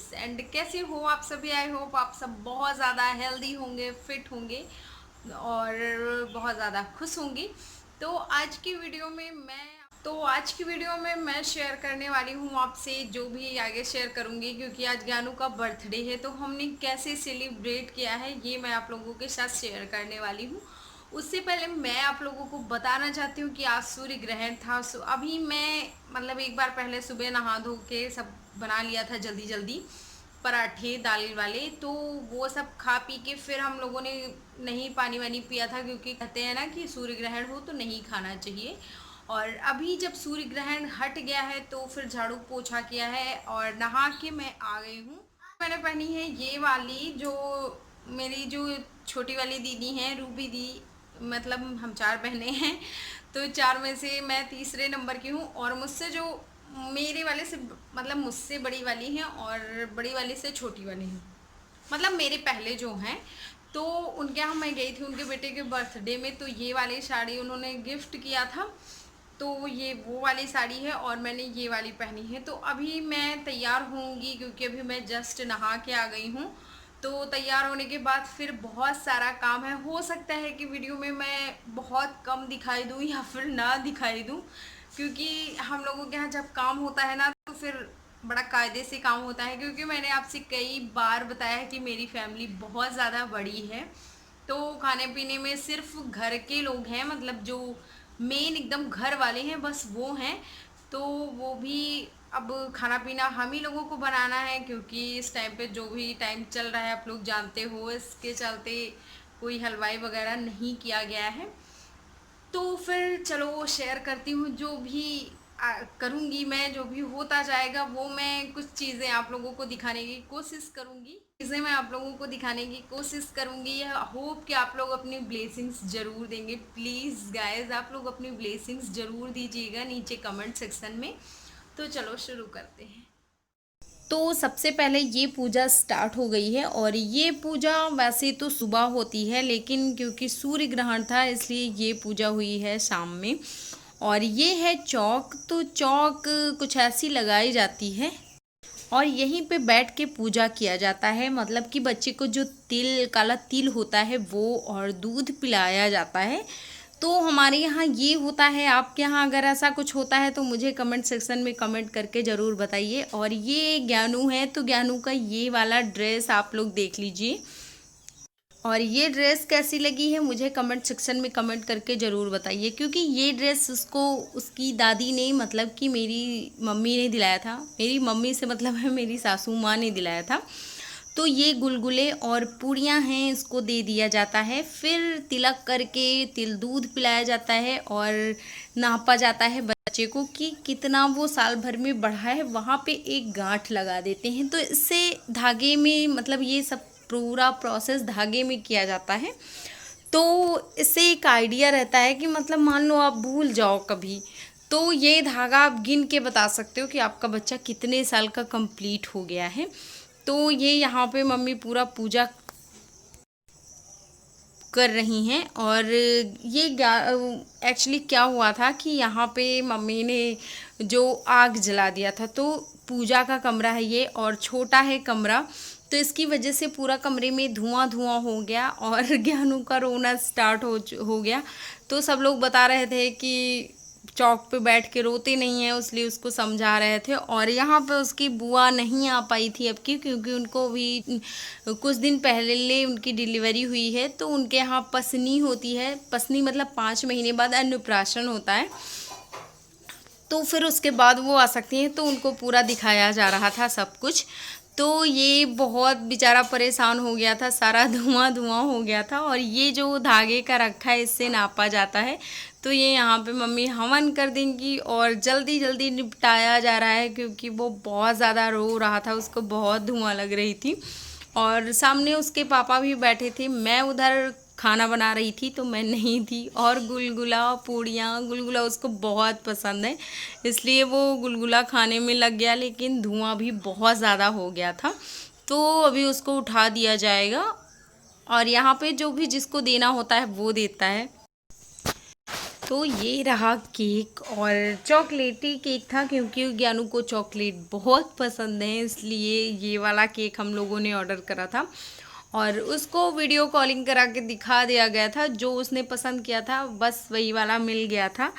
Guys and कैसे हो आप सभी। आई होप आप सब बहुत ज़्यादा हेल्दी होंगे, फिट होंगे और बहुत ज़्यादा खुश होंगी। तो आज की वीडियो में मैं शेयर करने वाली हूँ आपसे, जो भी आगे शेयर करूँगी, क्योंकि आज ज्ञानू का बर्थडे है तो हमने कैसे सेलिब्रेट किया है ये मैं आप लोगों के साथ शेयर करने वाली हूँ। उससे पहले मैं आप लोगों को बताना चाहती हूँ कि आज सूर्य ग्रहण था। अभी मैं मतलब एक बार पहले सुबह नहा धो के सब बना लिया था जल्दी जल्दी, पराठे दाल वाले, तो वो सब खा पी के फिर हम लोगों ने नहीं पानी वानी पिया था, क्योंकि कहते हैं ना कि सूर्य ग्रहण हो तो नहीं खाना चाहिए। और अभी जब सूर्य ग्रहण हट गया है तो फिर झाड़ू पोछा किया है और नहा के मैं आ गई हूँ। मैंने पहनी है ये वाली, जो मेरी जो छोटी वाली दीदी हैं रूबी दी, मतलब हम चार बहनें हैं, तो चार में से मैं तीसरे नंबर की हूँ। और मुझसे जो मेरे वाले से मतलब मुझसे बड़ी वाली हैं और बड़ी वाली से छोटी वाली हैं, मतलब मेरे पहले जो हैं, तो उनके यहाँ मैं गई थी उनके बेटे के बर्थडे में, तो ये वाली साड़ी उन्होंने गिफ्ट किया था। तो ये वो वाली साड़ी है और मैंने ये वाली पहनी है। तो अभी मैं तैयार होंगी, क्योंकि अभी मैं जस्ट नहा के आ गई हूँ। तो तैयार होने के बाद फिर बहुत सारा काम है। हो सकता है कि वीडियो में मैं बहुत कम दिखाई दूँ या फिर ना दिखाई दूँ, क्योंकि हम लोगों के यहाँ जब काम होता है ना तो फिर बड़ा कायदे से काम होता है। क्योंकि मैंने आपसे कई बार बताया है कि मेरी फैमिली बहुत ज़्यादा बड़ी है, तो खाने पीने में सिर्फ घर के लोग हैं, मतलब जो मेन एकदम घर वाले हैं बस वो हैं। तो वो भी अब खाना पीना हम ही लोगों को बनाना है, क्योंकि इस टाइम पे जो भी टाइम चल रहा है आप लोग जानते हो, इसके चलते कोई हलवाई वगैरह नहीं किया गया है। तो फिर चलो शेयर करती हूँ जो भी करूँगी मैं, जो भी होता जाएगा वो मैं कुछ चीज़ें आप लोगों को दिखाने की कोशिश करूँगी, चीज़ें मैं आप लोगों को दिखाने की कोशिश करूँगी। होप कि आप लोग अपनी ब्लेसिंग्स ज़रूर देंगे। प्लीज़ गाइस आप लोग अपनी ब्लेसिंग्स ज़रूर दीजिएगा नीचे कमेंट सेक्शन में। तो चलो शुरू करते हैं। तो सबसे पहले ये पूजा स्टार्ट हो गई है, और ये पूजा वैसे तो सुबह होती है, लेकिन क्योंकि सूर्य ग्रहण था इसलिए ये पूजा हुई है शाम में। और ये है चौक, तो चौक कुछ ऐसी लगाई जाती है और यहीं पे बैठ के पूजा किया जाता है। मतलब कि बच्चे को जो तिल काला तिल होता है वो और दूध पिलाया जाता है। तो हमारे यहाँ ये होता है। आपके यहाँ अगर ऐसा कुछ होता है तो मुझे कमेंट सेक्शन में कमेंट करके ज़रूर बताइए। और ये ज्ञानू है, तो ज्ञानू का ये वाला ड्रेस आप लोग देख लीजिए। और ये ड्रेस कैसी लगी है मुझे कमेंट सेक्शन में कमेंट करके ज़रूर बताइए, क्योंकि ये ड्रेस उसको उसकी दादी ने, मतलब कि मेरी मम्मी ने दिलाया था। मेरी मम्मी से मतलब है मेरी सासू माँ ने दिलाया था। तो ये गुलगुले और पूड़ियाँ हैं, इसको दे दिया जाता है। फिर तिलक करके तिल दूध पिलाया जाता है और नापा जाता है बच्चे को कि कितना वो साल भर में बढ़ा है। वहाँ पे एक गांठ लगा देते हैं, तो इससे धागे में, मतलब ये सब पूरा प्रोसेस धागे में किया जाता है। तो इससे एक आइडिया रहता है कि मतलब मान लो आप भूल जाओ कभी, तो ये धागा आप गिन के बता सकते हो कि आपका बच्चा कितने साल का कंप्लीट हो गया है। तो ये यहाँ पे मम्मी पूरा पूजा कर रही हैं। और ये एक्चुअली क्या हुआ था कि यहाँ पे मम्मी ने जो आग जला दिया था, तो पूजा का कमरा है ये और छोटा है कमरा, तो इसकी वजह से पूरा कमरे में धुआं धुआं हो गया और ज्ञानू का रोना स्टार्ट हो गया। तो सब लोग बता रहे थे कि चौक पे बैठ के रोते नहीं है, इसलिए उसको समझा रहे थे। और यहाँ पे उसकी बुआ नहीं आ पाई थी अब की, क्योंकि उनको भी कुछ दिन पहले उनकी डिलीवरी हुई है। तो उनके यहाँ पसनी होती है, पसनी मतलब 5 महीने बाद अन्नप्राशन होता है, तो फिर उसके बाद वो आ सकती हैं। तो उनको पूरा दिखाया जा रहा था सब कुछ। तो ये बहुत बेचारा परेशान हो गया था, सारा धुआं धुआं हो गया था। और ये जो धागे का रखा है इससे नापा जाता है। तो ये यहाँ पे मम्मी हवन कर देंगी और जल्दी जल्दी निपटाया जा रहा है, क्योंकि वो बहुत ज़्यादा रो रहा था, उसको बहुत धुआं लग रही थी। और सामने उसके पापा भी बैठे थे, मैं उधर खाना बना रही थी तो मैं नहीं थी। और गुलगुला पूड़ियाँ, गुलगुला उसको बहुत पसंद है, इसलिए वो गुलगुला खाने में लग गया, लेकिन धुआं भी बहुत ज़्यादा हो गया था। तो अभी उसको उठा दिया जाएगा और यहाँ पे जो भी जिसको देना होता है वो देता है। तो ये रहा केक, और चॉकलेटी केक था क्योंकि ज्ञानू को चॉकलेट बहुत पसंद है, इसलिए ये वाला केक हम लोगों ने ऑर्डर करा था और उसको वीडियो कॉलिंग करा के दिखा दिया गया था। जो उसने पसंद किया था बस वही वाला मिल गया था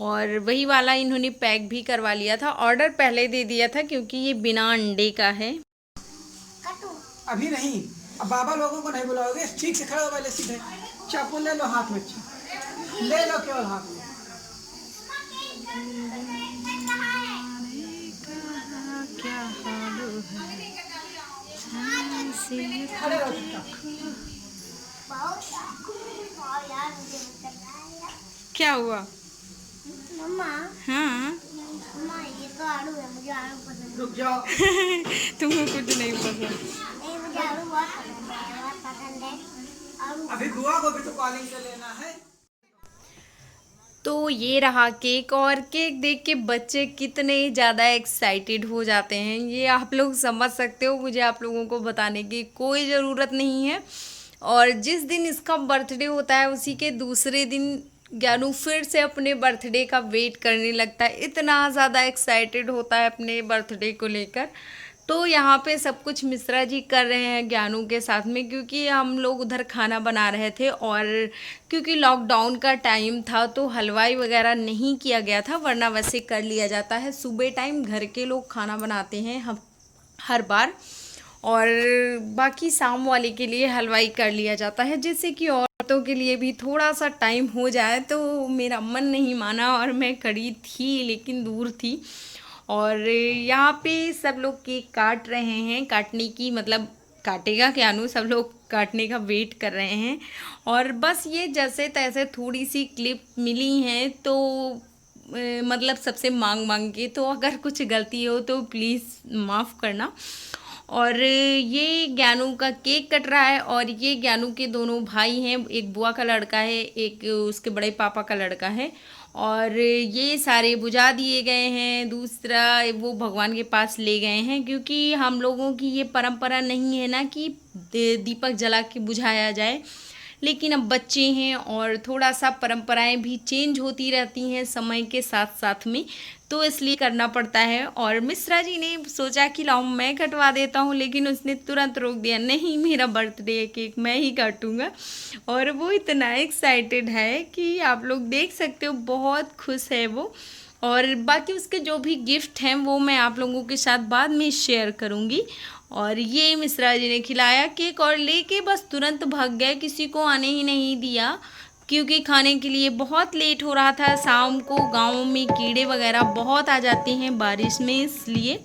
और वही वाला इन्होंने पैक भी करवा लिया था। ऑर्डर पहले दे दिया था क्योंकि ये बिना अंडे का है। अभी नहीं, अब बाबा लोगों को नहीं बुलाओगे, ठीक से खड़े हो पहले सीधे, चाकू ले लो हाथ में, ले लो केवल हाथ में। क्या हाल है, खड़े रहो चुपचाप। क्या हुआ? मम्मा, हाँ मम्मा ये तो आलू है, मुझे आलू पसंद रुक जाओ। तुमको कुछ नहीं पसंद? नहीं, मुझे आलू बहुत पसंद है आलू। अभी बुआ को भी तो कॉलिंग से लेना है। तो ये रहा केक, और केक देख के बच्चे कितने ज़्यादा एक्साइटेड हो जाते हैं ये आप लोग समझ सकते हो, मुझे आप लोगों को बताने की कोई ज़रूरत नहीं है। और जिस दिन इसका बर्थडे होता है उसी के दूसरे दिन ज्ञानू फिर से अपने बर्थडे का वेट करने लगता है, इतना ज़्यादा एक्साइटेड होता है अपने बर्थडे को लेकर। तो यहाँ पे सब कुछ मिश्रा जी कर रहे हैं ज्ञानू के साथ में, क्योंकि हम लोग उधर खाना बना रहे थे और क्योंकि लॉकडाउन का टाइम था तो हलवाई वगैरह नहीं किया गया था, वरना वैसे कर लिया जाता है। सुबह टाइम घर के लोग खाना बनाते हैं हम हर बार, और बाकी शाम वाले के लिए हलवाई कर लिया जाता है, जिससे कि औरतों के लिए भी थोड़ा सा टाइम हो जाए। तो मेरा मन नहीं माना और मैं खड़ी थी लेकिन दूर थी। और यहाँ पे सब लोग केक काट रहे हैं, काटने की मतलब काटेगा ज्ञानू, सब लोग काटने का वेट कर रहे हैं। और बस ये जैसे तैसे थोड़ी सी क्लिप मिली हैं तो मतलब सबसे मांग मांग के, तो अगर कुछ गलती हो तो प्लीज़ माफ़ करना। और ये ज्ञानू का केक कट रहा है, और ये ज्ञानू के दोनों भाई हैं, एक बुआ का लड़का है, एक उसके बड़े पापा का लड़का है। और ये सारे बुझा दिए गए हैं, दूसरा वो भगवान के पास ले गए हैं, क्योंकि हम लोगों की ये परंपरा नहीं है ना कि दीपक जला के बुझाया जाए। लेकिन अब बच्चे हैं और थोड़ा सा परंपराएं भी चेंज होती रहती हैं समय के साथ साथ में, तो इसलिए करना पड़ता है। और मिश्रा जी ने सोचा कि लाओ मैं कटवा देता हूँ, लेकिन उसने तुरंत रोक दिया, नहीं मेरा बर्थडे है, केक मैं ही काटूंगा। और वो इतना एक्साइटेड है कि आप लोग देख सकते हो, बहुत खुश है वो। और बाकी उसके जो भी गिफ्ट हैं वो मैं आप लोगों के साथ बाद में शेयर करूँगी। और ये मिश्रा जी ने खिलाया केक और लेके बस तुरंत भाग गए, किसी को आने ही नहीं दिया, क्योंकि खाने के लिए बहुत लेट हो रहा था। शाम को गाँव में कीड़े वगैरह बहुत आ जाते हैं बारिश में, इसलिए।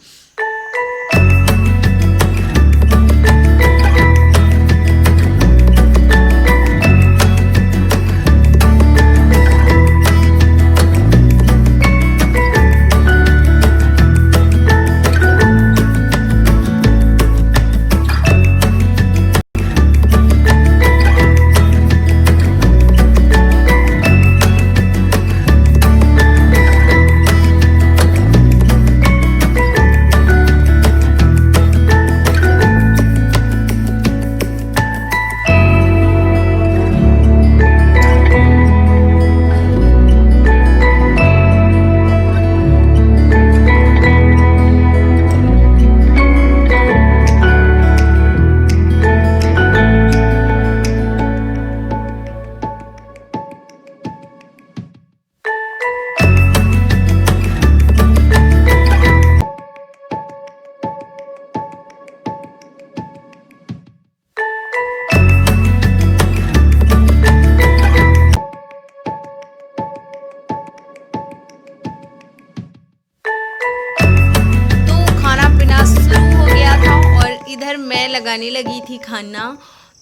इधर मैं लगाने लगी थी खाना,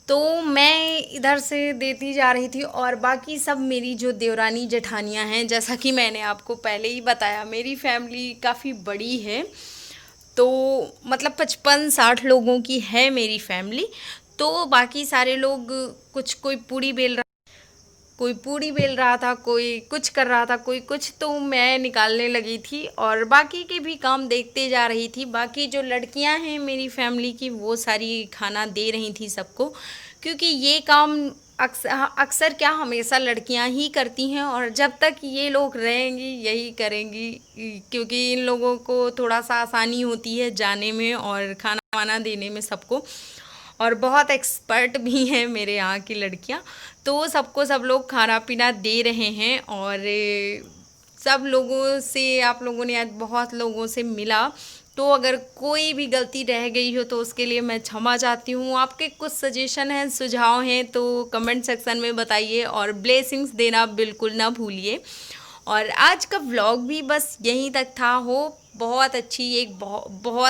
तो मैं इधर से देती जा रही थी, और बाकी सब मेरी जो देवरानी जेठानियाँ हैं, जैसा कि मैंने आपको पहले ही बताया मेरी फैमिली काफ़ी बड़ी है, तो मतलब 55-60 लोगों की है मेरी फैमिली। तो बाकी सारे लोग कोई पूड़ी बेल रहा था, कोई कुछ कर रहा था, कोई कुछ, तो मैं निकालने लगी थी और बाकी के भी काम देखते जा रही थी। बाकी जो लड़कियां हैं मेरी फैमिली की वो सारी खाना दे रही थी सबको, क्योंकि ये काम अक्सर क्या हमेशा लड़कियां ही करती हैं, और जब तक ये लोग रहेंगी यही करेंगी, क्योंकि इन लोगों को थोड़ा सा आसानी होती है जाने में और खाना वाना देने में सबको, और बहुत एक्सपर्ट भी हैं मेरे यहाँ की लड़कियां। तो सबको सब लोग खाना पीना दे रहे हैं, और सब लोगों से, आप लोगों ने आज बहुत लोगों से मिला, तो अगर कोई भी गलती रह गई हो तो उसके लिए मैं क्षमा चाहती हूँ। आपके कुछ सजेशन हैं, सुझाव हैं तो कमेंट सेक्शन में बताइए, और ब्लेसिंग्स देना बिल्कुल ना भूलिए। और आज का व्लॉग भी बस यहीं तक था। हो बहुत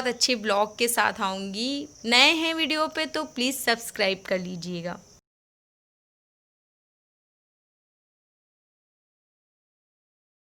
अच्छे ब्लॉग के साथ आऊँगी। नए हैं वीडियो पे तो प्लीज़ सब्सक्राइब कर लीजिएगा।